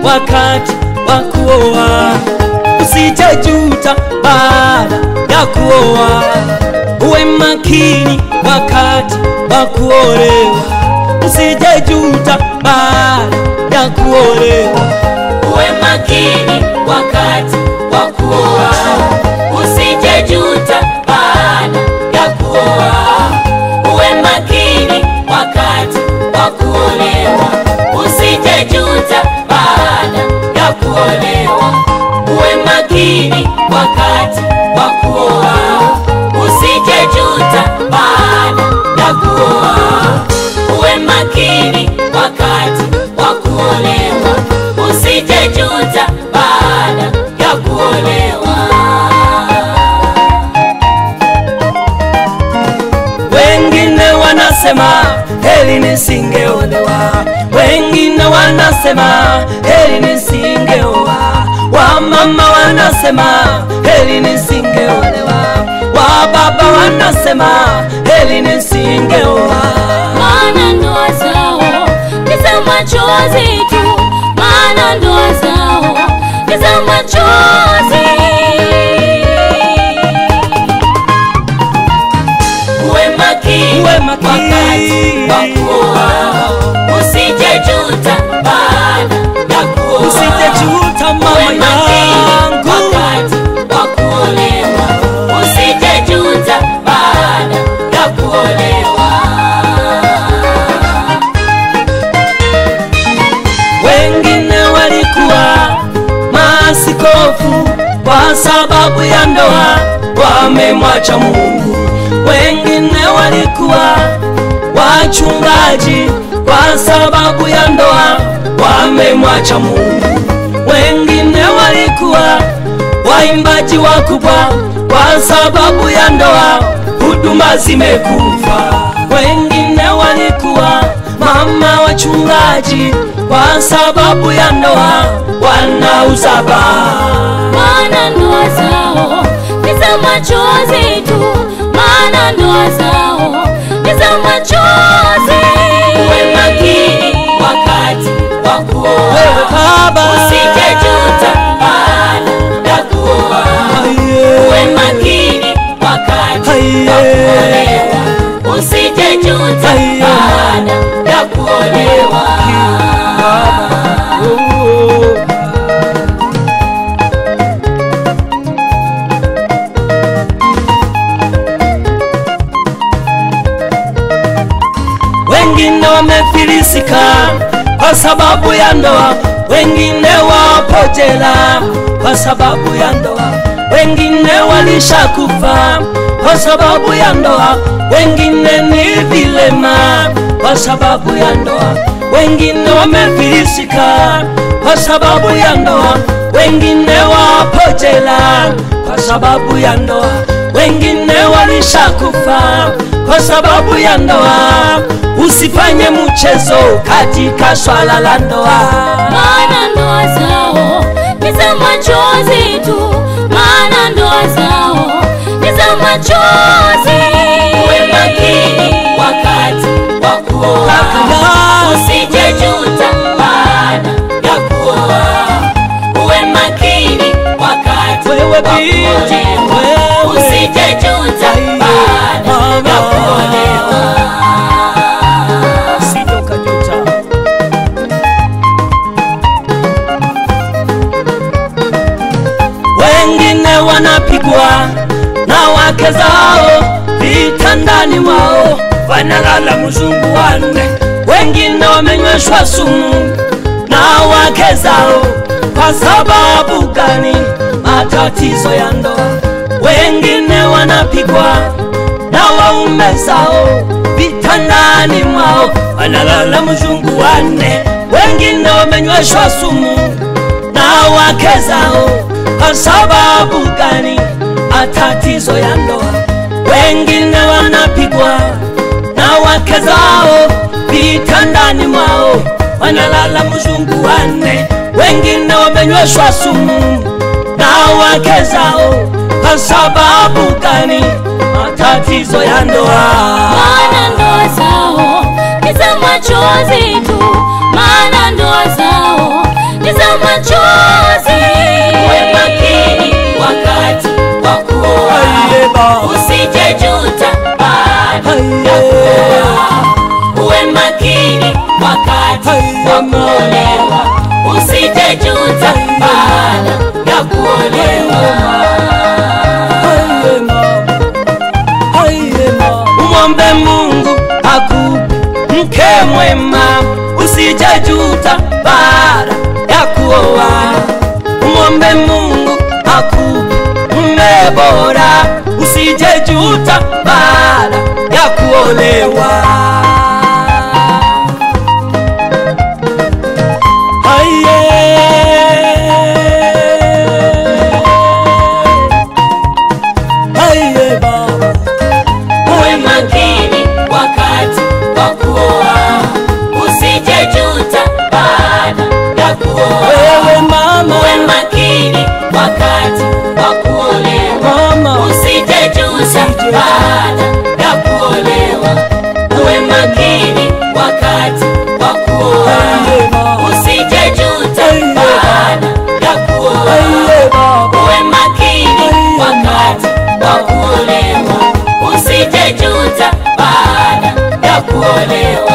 wakati wa kuoa. Usijejuta baada ya kuoa. Uwe makini wakati wa kuolewa. Usijejuta baada ya kuolewa. Uwe makini wakati wa kuoa. Usijejuta baada ya kuoa. Uwe makini wakati wa kuolewa. Usijejuta baada ya kuolewa. Uwe makini wakati wa kuoa. Usijejuta baada ya kuoa. Uwe makini wakati wa kuolewa. Usijejuta baada ya kuolewa. Wengine wanasema heri nisingeolewa. Wengine wanasema heri nisingeoa. Wamama wanasema heri nisingeolewa. Wababa wanasema heri nisingeoa. Maana ndoa zao ni za machozi tu. Maana ndoa zao ni za machozi. Uwe makini wakati wa kuoa. Usijejuta baada ya kuoa. Usijejuta mama yangu wakati wa kuolewa. Usijejuta baada ya kuolewa. Wengine walikuwa maaskofu kwa sababu ya ndoa, wamemwacha Mungu. Wengine walikuwa wachungaji kwa sababu ya ndoa, wamemwacha Mungu. Wengine walikuwa waimbaji wakubwa kwa sababu ya ndoa, huduma zimekufa. Wengine walikuwa mama wachungaji kwa sababu ya ndoa, wanauza baa. Maana ndoa zao ni za machozi tu. Maana ndoa zao ni za machozi. Uwe makini wakati wa kuoa. Wewe baba usijejuta baada ya kuoa. Uwe makini wakati wa kuolewa. Usijejuta baada ya kuolewa. Wengine wamefilisika kwa sababu ya ndoa. Wengine wapo jela kwa sababu ya ndoa. Wengine walishakufa kwa sababu ya ndoa. Wengine ni vilema kwa sababu ya ndoa. Wengine wamefilisika kwa sababu ya ndoa. Wengine wapo jela kwa sababu ya ndoa. Wengine walishakufa kwa sababu ya ndoa. Usifanye mchezo katika swala la ndoa. Maana ndoa zao ni za machozi tu. Maana ndoa zao ni za machozi. Uwe makini wakati wa kuoa. Usijejuta baada ya kuoa. Uwe makini wakati wa kuolewa. Usijejuta baada ya kuolewa. Wengine wanapigwa na wake zao vitandani mwao, wanalala mzungu wanne. Wengine wamenyweshwa sumu na wake zao. Kwa sababu gani? Matatizo ya ndoa. Wengine wanapigwa na waume zao vitandani mwao, wanalala mzungu wanne. Wengine wamenyweshwa sumu na wake zao. Kwa sababu gani? Matatizo ya ndoa. Wengine wanapigwa na wake zao vitandani mwao, wanalala mzungu wanne. Wengine wamenyweshwa sumu na wake zao. Kwa sababu gani? Matatizo ya ndoa. Maana ndoa zao ni za machozi tu. Maana ndoa zao ni za kuoa. Uwe makini wakati wa kuolewa, usije juta baada ya kuolewa. Umwombe Mungu akupe mke mwema, usije juta baada ya kuoa. Umwombe Mungu akupe mume bora, usije juta baada ya kuolewa. Uwe makini wakati wa kuoa, usije juta baada ya kuoa. Uwe makini wakati wa kuolewa, usije juta baada ya kuolewa. Uwe makini wakati wa kuoa, usije juta baada ya kuoa. Uwe makini wakati wa kuolewa, usije juta baada ya kuolewa.